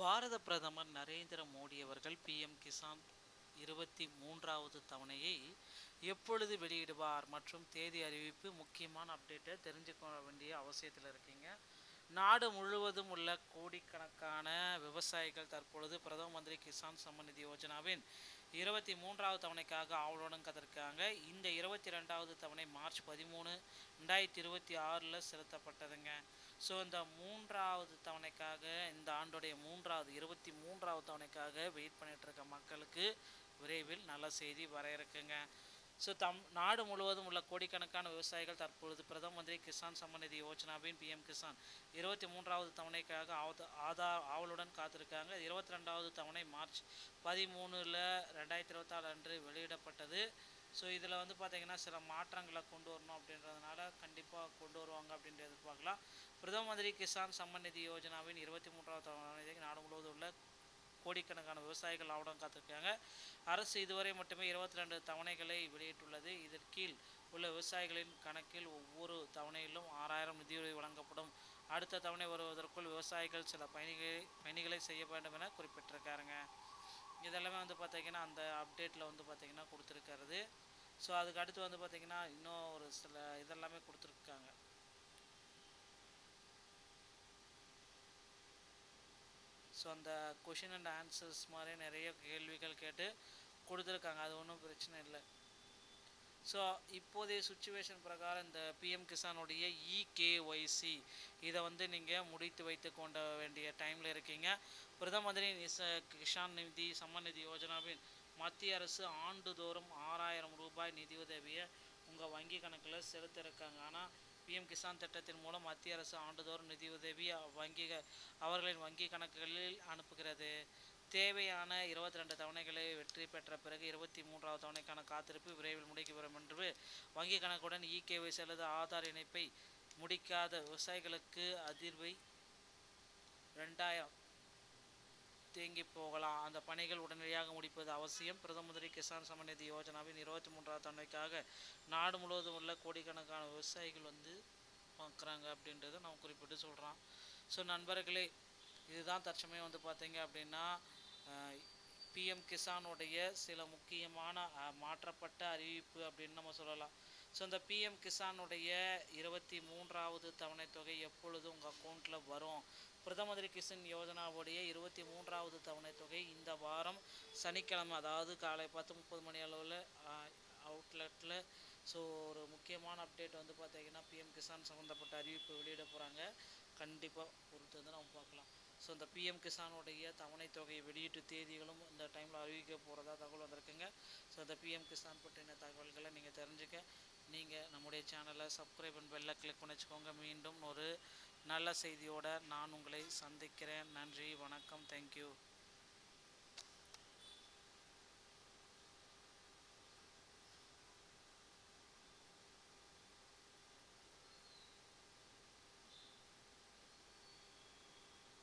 பாரத பிரதமர் நரேந்திர மோடி அவர்கள் பிஎம் கிசான் 23வது தவணையை எப்பொழுது வெளியிடுவார் மற்றும் தேதி அறிவிப்பு முக்கியமான அப்டேட்டை தெரிஞ்சுக்க வேண்டிய அவசியத்தில் இருக்கீங்க. நாடு முழுவதும் உள்ள கோடிக்கணக்கான விவசாயிகள் தற்பொழுது பிரதம மந்திரி கிசான் சம்மன் நிதி யோஜனாவின் 23வது தவணைக்காக ஆவலுடன் காத்திருக்காங்க. இந்த 22வது தவணை மார்ச் 13, 2026 செலுத்தப்பட்டதுங்க. ஸோ இந்த 3வது தவணைக்காக, இந்த ஆண்டுடைய 23வது தவணைக்காக வெயிட் பண்ணிட்டு இருக்க மக்களுக்கு விரைவில் நல்ல செய்தி வர இருக்குங்க. ஸோ நாடு முழுவதும் உள்ள கோடிக்கணக்கான விவசாயிகள் தற்பொழுது பிரதம மந்திரி கிசான் சம்மன் நிதி யோஜனாவின் பிஎம் கிசான் 23வது தவணைக்காக ஆவலுடன் காத்திருக்காங்க. 22வது தவணை மார்ச் 13, 2026 அன்று வெளியிடப்பட்டது. ஸோ இதில் பார்த்திங்கன்னா சில மாற்றங்களை கொண்டு வரணும் அப்படின்றதுனால கண்டிப்பாக கொண்டு வருவாங்க அப்படின்ட்டு எதிர்பார்க்கலாம். பிரதம மந்திரி கிசான் சம்மன் நிதி யோஜனாவின் 23வது தவணை நாடு முழுவதும் உள்ள கோடிக்கணக்கான விவசாயிகள் ஆவலுடன் காத்திருக்காங்க. அரசு இதுவரை மட்டுமே 22 தவணைகளை வெளியிட்டுள்ளது. இதன் கீழ் உள்ள விவசாயிகளின் கணக்கில் ஒவ்வொரு தவணையிலும் 6000 நிதியுதவி வழங்கப்படும். அடுத்த தவணை வருவதற்குள் விவசாயிகள் சில பணிகளை செய்ய வேண்டும் என குறிப்பிட்டிருக்காருங்க. இதெல்லாமே பார்த்திங்கன்னா அந்த அப்டேட்டில் பார்த்திங்கன்னா கொடுத்துருக்கிறது. ஸோ அதுக்கு அடுத்து பார்த்திங்கன்னா இன்னும் ஒரு சில இதெல்லாமே கொடுத்துருக்காங்க. ஸோ அந்த கொஷின் அண்ட் ஆன்சர்ஸ் மாதிரி நிறைய கேள்விகள் கேட்டு கொடுத்துருக்காங்க. அது ஒன்றும் பிரச்சனை இல்லை. ஸோ இப்போதைய சுச்சுவேஷன் பிரகாரம் இந்த பிஎம் கிசானுடைய இகேஒய்சி இதை நீங்கள் முடித்து வைத்து கொண்ட வேண்டிய டைமில் இருக்கீங்க. பிரதம மந்திரி கிசான் நிதி சம்மன் நிதி யோஜனாவின் மத்திய அரசு ஆண்டுதோறும் 6000 ரூபாய் நிதியுதவியை உங்கள் வங்கி கணக்கில் செலுத்த இருக்காங்க. ஆனால் பிஎம் கிசான் திட்டத்தின் மூலம் மத்திய அரசு ஆண்டுதோறும் நிதியுதவி அவர்களின் வங்கி கணக்குகளில் அனுப்புகிறது. தேவையான 22 தவணைகளை வெற்றி பெற்ற பிறகு 23வது தவணைக்கான காத்திருப்பு விரைவில் முடிக்கப்படும் என்று வங்கி கணக்குடன் இகேஒய்சி அல்லது ஆதார் இணைப்பை முடிக்காத விவசாயிகளுக்கு அதிர்வை 2000 தேங்கி போகலாம். அந்த பணிகள் உடனடியாக முடிப்பது அவசியம். பிரதம மந்திரி கிசான் சம்மன் நிதி யோஜனாவின் 23வது தவணைக்காக நாடு முழுவதும் உள்ள கோடிக்கணக்கான விவசாயிகள் பார்க்குறாங்க அப்படின்றத நம்ம குறிப்பிட்டு சொல்கிறோம். ஸோ நண்பர்களே, இதுதான் தற்சமயம் பார்த்தீங்க அப்படின்னா பிஎம் கிசானுடைய சில முக்கியமான மாற்றப்பட்ட அறிவிப்பு அப்படின்னு நம்ம சொல்லலாம். ஸோ இந்த பிஎம் கிசானுடைய 23வது தவணை தொகை எப்பொழுது உங்கள் அக்கௌண்ட்டில் வரும்? பிரதம மந்திரி கிசான் யோஜனாவுடைய 23வது தவணை தொகை இந்த வாரம் சனிக்கிழமை, அதாவது காலை 10:30 மணி அளவில் அவுட்லெட்டில் ஸோ ஒரு முக்கியமான அப்டேட் பார்த்திங்கன்னா பிஎம் கிசான் சம்மந்தப்பட்ட அறிவிப்பு வெளியிட போகிறாங்க. கண்டிப்பாக பொறுத்து நம்ம பார்க்கலாம். ஸோ இந்த பிஎம் கிசானுடைய தவணை தொகை வெளியீட்டு தேதிகளும் இந்த டைமில் அறிவிக்க போகிறதா தகவல் வந்திருக்குங்க. ஸோ இந்த பிஎம் கிசான் பற்றின தகவல்களை நீங்கள் தெரிஞ்சுக்க நீங்கள் நம்முடைய சேனலை சப்ஸ்கிரைப் அண்ட் பெல்லை கிளிக் பண்ணி வச்சுக்கோங்க. மீண்டும் ஒரு நல்ல செய்தியோடு நான் உங்களை சந்திக்கிறேன். நன்றி, வணக்கம், தேங்க்யூ.